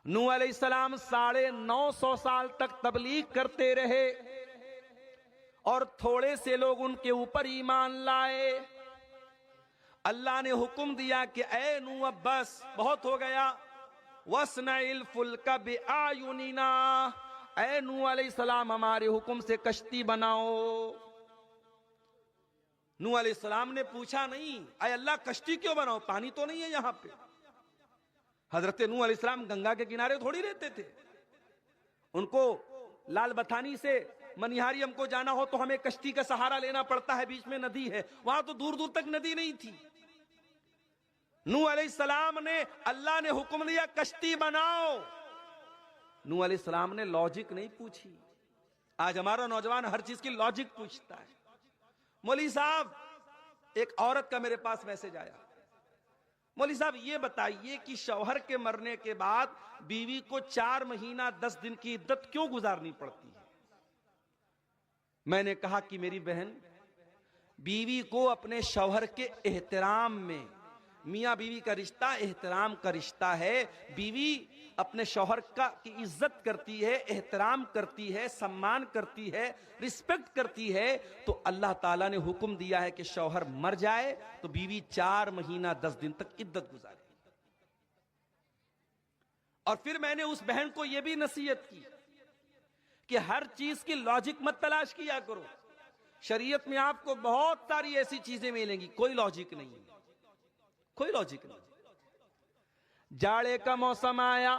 نوح علیہ السلام 950 سال تک تبلیغ کرتے رہے اور تھوڑے سے لوگ ان کے اوپر ایمان لائے۔ اللہ نے حکم دیا کہ اے نوح اب بس بہت ہو گیا، وَاصْنَعِ الْفُلْكَ بِأَعْيُنِنَا، اے نوح علیہ السلام ہمارے حکم سے کشتی بناؤ۔ نوح علیہ السلام نے پوچھا نہیں اے اللہ کشتی کیوں بناؤ، پانی تو نہیں ہے یہاں پہ۔ حضرت نوح علیہ السلام گنگا کے کنارے تھوڑی رہتے تھے، ان کو لال بتھانی سے منیہاری ہم کو جانا ہو تو ہمیں کشتی کا سہارا لینا پڑتا ہے، بیچ میں ندی ہے، وہاں تو دور دور تک ندی نہیں تھی۔ نوح علیہ السلام نے اللہ نے حکم دیا کشتی بناؤ، نوح علیہ السلام نے لاجک نہیں پوچھی۔ آج ہمارا نوجوان ہر چیز کی لاجک پوچھتا ہے۔ مولوی صاحب ایک عورت کا میرے پاس میسج آیا، مولوی صاحب یہ بتائیے کہ شوہر کے مرنے کے بعد بیوی کو 4 مہینہ 10 دن کی عدت کیوں گزارنی پڑتی ہے؟ میں نے کہا کہ میری بہن، بیوی کو اپنے شوہر کے احترام میں، میاں بیوی کا رشتہ احترام کا رشتہ ہے، بیوی اپنے شوہر کی عزت کرتی ہے، احترام کرتی ہے، سمان کرتی ہے، رسپیکٹ کرتی ہے، تو اللہ تعالیٰ نے حکم دیا ہے کہ شوہر مر جائے تو بیوی 4 مہینہ 10 دن تک عدت گزارے۔ اور پھر میں نے اس بہن کو یہ بھی نصیحت کی کہ ہر چیز کی لاجک مت تلاش کیا کرو، شریعت میں آپ کو بہت ساری ایسی چیزیں ملیں گی، کوئی لاجک نہیں ہے، کوئی لاجک نہیں۔ جاڑے کا موسم آیا،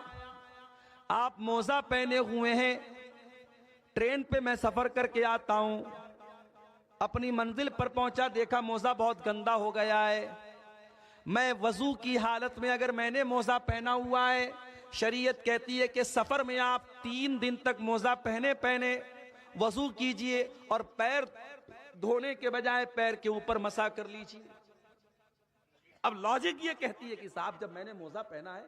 آپ موزہ پہنے ہوئے ہیں، ٹرین پہ میں سفر کر کے آتا ہوں، اپنی منزل پر پہنچا، دیکھا موزہ بہت گندا ہو گیا ہے، میں وضو کی حالت میں اگر میں نے موزہ پہنا ہوا ہے، شریعت کہتی ہے کہ سفر میں آپ 3 دن تک موزہ پہنے وضو کیجئے اور پیر دھونے کے بجائے پیر کے اوپر مسح کر لیجئے۔ اب لاجک یہ کہتی ہے کہ صاحب جب میں نے موزہ پہنا ہے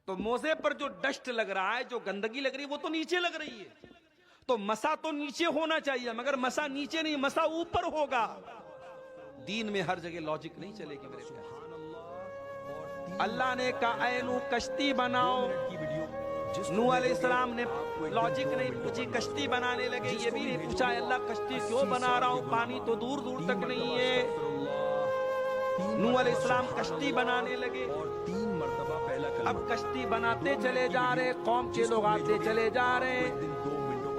تو موزے پر جو ڈسٹ لگ رہا ہے، جو گندگی لگ رہی ہے، وہ تو نیچے لگ رہی ہے، تو مسح تو نیچے ہونا چاہیے، مگر مسح نیچے نہیں، مسح اوپر ہوگا۔ دین میں ہر جگہ لاجک نہیں چلے گی میرے پیارے۔ اللہ نے کہا اے نوح کشتی بناؤ، نوح علیہ السلام نے لاجک نہیں پوچھی، کشتی بنانے لگے، یہ بھی نہیں پوچھا اے اللہ کشتی کیوں بنا رہا ہوں، پانی تو دور دور تک نہیں ہے۔ نوح علیہ السلام کشتی بنانے لگے، اب کشتی بناتے چلے جا رہے، قوم کے لوگ آتے چلے جا رہے،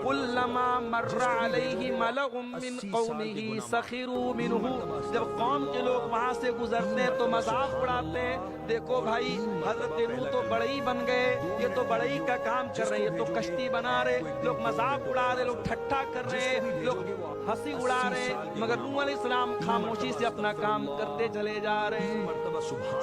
کلما مر علیہ ملأ من قومہ سخروا منہ، جب قوم کے لوگ وہاں سے گزرتے تو مذاق اڑاتے، دیکھو بھائی حضرت نوح تو بڑئی بن گئے، یہ تو بڑئی کا کام کر رہے ہیں، یہ تو کشتی بنا رہے، لوگ مذاق اڑا رہے، لوگ ٹھٹھا کر رہے، لوگ ہنسی اڑا رہے، مگر نوح علیہ السلام خاموشی سے اپنا کام کرتے چلے جا رہے ہیں۔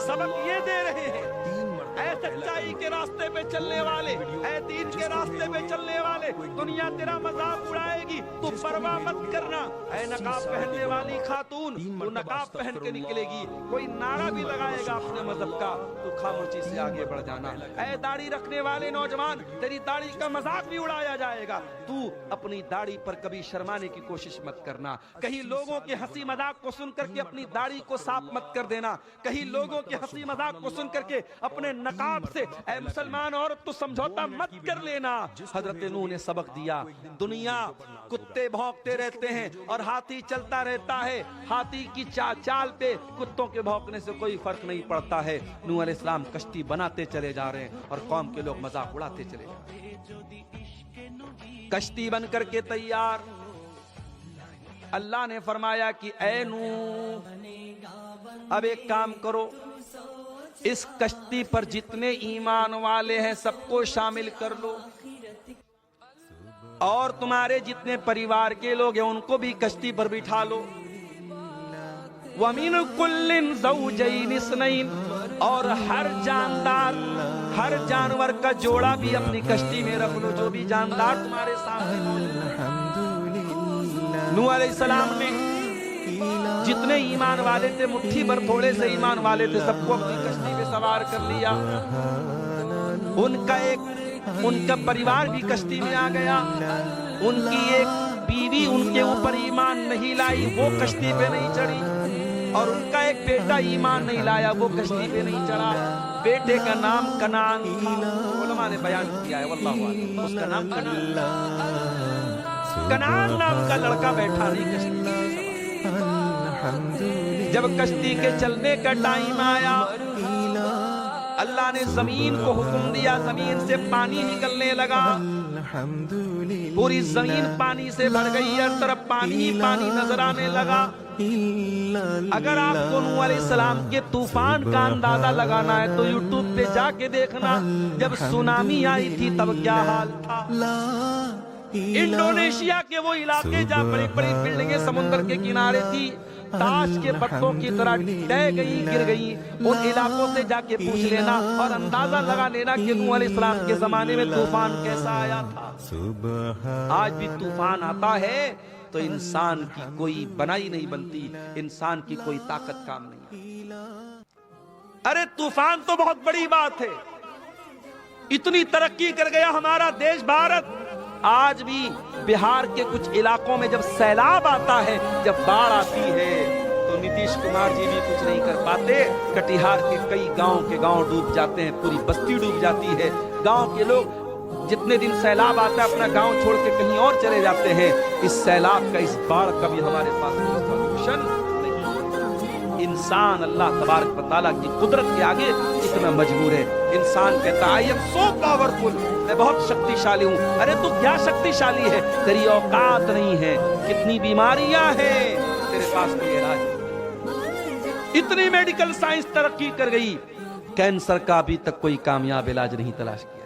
سبق یہ دے رہے ہیں اے سچائی کے راستے پہ چلنے والے، اے دین کے راستے پہ چلنے والے، دنیا تیرا مذاق اڑائے گی تو پرواہ مت کرنا، اے نقاب پہننے والی خاتون تو نقاب پہن کے نکلے گی، کوئی نعرہ بھی لگائے گا اپنے مذہب کا تو خاموشی سے آگے بڑھ جانا، اے داڑھی رکھنے والے نوجوان تیری داڑھی کا مذاق بھی اڑایا جائے گا، تو اپنی داڑھی پر کبھی شرمانے کی کوشش مت کرنا، کہیں لوگوں کے ہنسی مذاق کو سن کر کے اپنی داڑھی کو صاف مت کر دینا، کہیں لوگوں کے ہنسی مذاق کو سن کر کے اپنے نقاب سے اے مسلمان عورت تو سمجھوتا مت کر لینا۔ حضرت نوح نے سبق دیا، دنیا کتے بھونکتے رہتے ہیں اور ہاتھی چلتا رہتا ہے، ہاتھی کی چال پہ کتوں کے بھونکنے سے کوئی فرق نہیں پڑتا ہے۔ نوح علیہ السلام کشتی بناتے چلے جا رہے ہیں اور قوم کے لوگ مذاق اڑاتے چلے جا رہے ہیں۔ کشتی بن کر کے تیار، اللہ نے فرمایا کہ اے نوح اب ایک کام کرو، اس کشتی پر جتنے ایمان والے ہیں سب کو شامل کر لو، اور تمہارے جتنے پریوار کے لوگ ہیں ان کو بھی کشتی پر بٹھا لو، وَمِنْ كُلٍّ زَوْجَيْنِ اثْنَيْنِ، اور ہر جاندار ہر جانور کا جوڑا بھی اپنی کشتی میں رکھ لو، جو بھی جاندار تمہارے سامنے موجود۔ نوح علیہ السلام نے جتنے ایمان والے تھے، مٹھی بھر تھوڑے سے ایمان والے تھے، سب کو اپنی کشتی میں سوار کر لیا، ان کا پریوار بھی کشتی میں آ گیا، ان کی ایک بیوی ان کے اوپر ایمان نہیں لائی، وہ کشتی پہ نہیں چڑھی، اور ان کا ایک بیٹا ایمان نہیں لایا، وہ کشتی پہ نہیں چڑھا۔ بیٹے کا نام کنعان تھا، علماء نے بیان کیا ہے واللہ اعلم، اس کا نام کنعان تھا۔ کنعان نام کا لڑکا بیٹھا نہیں کشتی کے سوار۔ جب کشتی کے چلنے کا ٹائم آیا، اللہ نے زمین کو حکم دیا، زمین سے پانی نکلنے لگا، پوری زمین پانی سے بھر گئی، ہر طرف پانی ہی پانی نظر آنے لگا۔ اگر آپ کو نوح علیہ السلام کے طوفان کا اندازہ لگانا ہے تو یوٹیوب پہ جا کے دیکھنا، جب سونامی آئی تھی تب کیا حال تھا۔ انڈونیشیا کے وہ علاقے جہاں بڑی بڑی بلڈنگیں سمندر کے کنارے تھی، تاش کے پتوں کی طرح ڈہ گئی، گر گئی، ان علاقوں سے جا کے پوچھ لینا اور اندازہ لگا لینا کہ نوح علیہ السلام کے زمانے میں طوفان کیسا آیا تھا۔ آج بھی طوفان آتا ہے تو انسان کی کوئی بنائی نہیں بنتی، انسان کی کوئی طاقت کام نہیں۔ ارے طوفان تو بہت بڑی بات ہے، اتنی ترقی کر گیا ہمارا دیش بھارت، آج بھی بہار کے کچھ علاقوں میں جب سیلاب آتا ہے، جب باڑھ آتی ہے تو نتیش کمار جی بھی کچھ نہیں کر پاتے، کٹیہار کے کئی گاؤں ڈوب جاتے ہیں، پوری بستی ڈوب جاتی ہے، گاؤں کے لوگ جتنے دن سیلاب آتا ہے اپنا گاؤں چھوڑ کے کہیں اور چلے جاتے ہیں۔ اس سیلاب کا، اس باڑھ کا بھی ہمارے پاس کوئی سولوشن نہیں۔ انسان اللہ تبارک و تعالیٰ کی قدرت کے آگے اتنا مجبور ہے۔ انسان کہتا ہے I am so powerful، میں بہت شکتی شالی ہوں۔ ارے تو کیا شکتی شالی ہے؟ تیری اوقات نہیں ہے، کتنی بیماریاں ہیں، تیرے پاس کوئی علاج نہیں۔ اتنی میڈیکل سائنس ترقی کر گئی، کینسر کا ابھی تک کوئی کامیاب علاج نہیں تلاش کیا۔